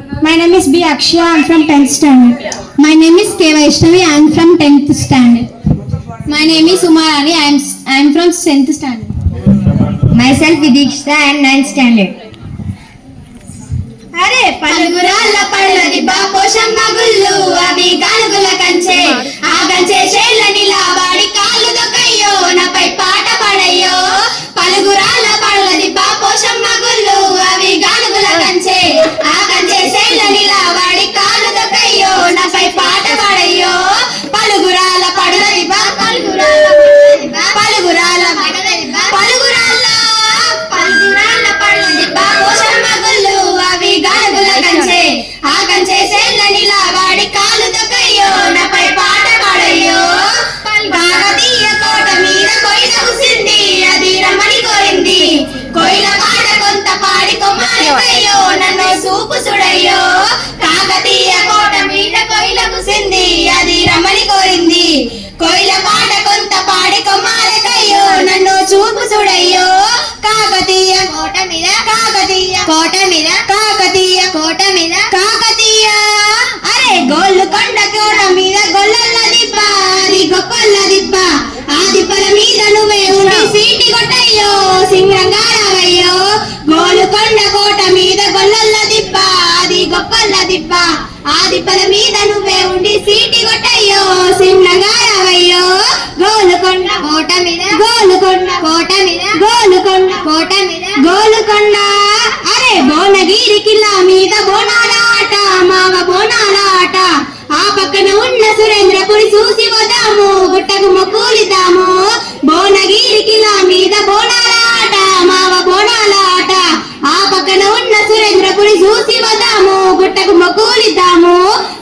My name is B. Akshya. I am from 10th standard. My name is K. Vaishnavi. I am from 10th standard. My name is Umarani. I am from 10th standard. Myself Vidikshita. I am 9th standard. అరే పలుగురాళ్ళ పళ్ళది బాపోషమ్మ గుళ్ళు అవి గాలుగుల కంచే ఆ కంచే చేళ్ళని లావాడి కాళ్ళు దొక్కయ్యో నాపై పాట పడయ్యో పలుగురాళ్ళ పళ్ళది బాపోషమ్మ గుళ్ళు అవి గాలుగుల కంచే ఆ కంచే చేళ్ళని లావాడి కాళ్ళు దొక్కయ్యో నాపై పాట పడయ్యో పలుగురాళ్ళ పళ్ళది బా పలుగురాళ్ళ పళ్ళది బా పలుగురాళ్ళ పళ్ళది బాపోషమ్మ గుళ్ళు అవి గాలుగుల కంచే ఆ కంచే సేళ్ళని లావాడి కాలు దొక్కయ్యో నాపై పాట పాడయ్యో కాకతీయ కోట మీద కొయిల కూసింది అది రమ్మని కోరింది కొయిల పాట కొంత పాడి కొమ్మాలకయ్యో నన్ను చూపు చూడయ్యో కాకతీయ కోట మీద కొయిల కూసింది అది రమ్మని కోరింది కొయిల పాట కొంత పాడి కొమ్మాలకయ్యో నన్ను చూపు చూడయ్యో కాకతీయ కోట మీద కాకతీయ కోట మీద కాకతీయ కోట మీద కాకతీయ అరే గోల్లు కొండ కోట మీద గొల్లల దిబ్బ అది గొప్పల దిబ్బ ఆ దిబ్బల మీద నువ్వే ఉండి సీటి కొట్టయ్యో సింగంగా రావయ్యో గోలు కొండ కోట మీద గొల్లల దిబ్బ అది గొప్పల దిబ్బ ఆ దిబ్బల మీద నువ్వే ఉండి సీటి కొట్టయ్యో సింగంగా రావయ్యో గోలుకొండ కోట మీద గోలుకొండ కోట మీద గోలుకొండ కోట మీద గోలుకొండ అరే భువనగిరి కిల్లా మీద బోనాల ఆట మావ బోనాల ఆట ఆ పక్కన ఉన్న సురేంద్రపురి చూసి వదాము గుట్టకు మొక్కులిద్దాము భువనగిరి కిల్లా మీద బోనాల ఆట మావ బోనాల ఆట ఆ పక్కన ఉన్న సురేంద్రపురి చూసి వదాము గుట్టకు మొక్కులిద్దాము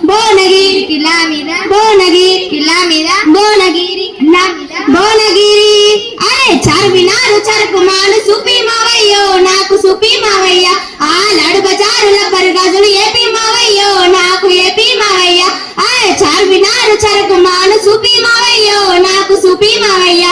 భువనగిరి కిల్లా మీద భువనగిరి కిల్లా మీద భువనగిరి భువనగిరి అరే చార్మినారు చరకు మాను సుపి మావయ్యో నాకు సుపి మావయ్య ఆ లడు బజారుల బరగాజులు ఏపీ మావయ్యో నాకు ఏపీ మావయ్య అరే చార్మినారు చరకు మాను సుపి మావయ్యో నాకు సుపి మావయ్య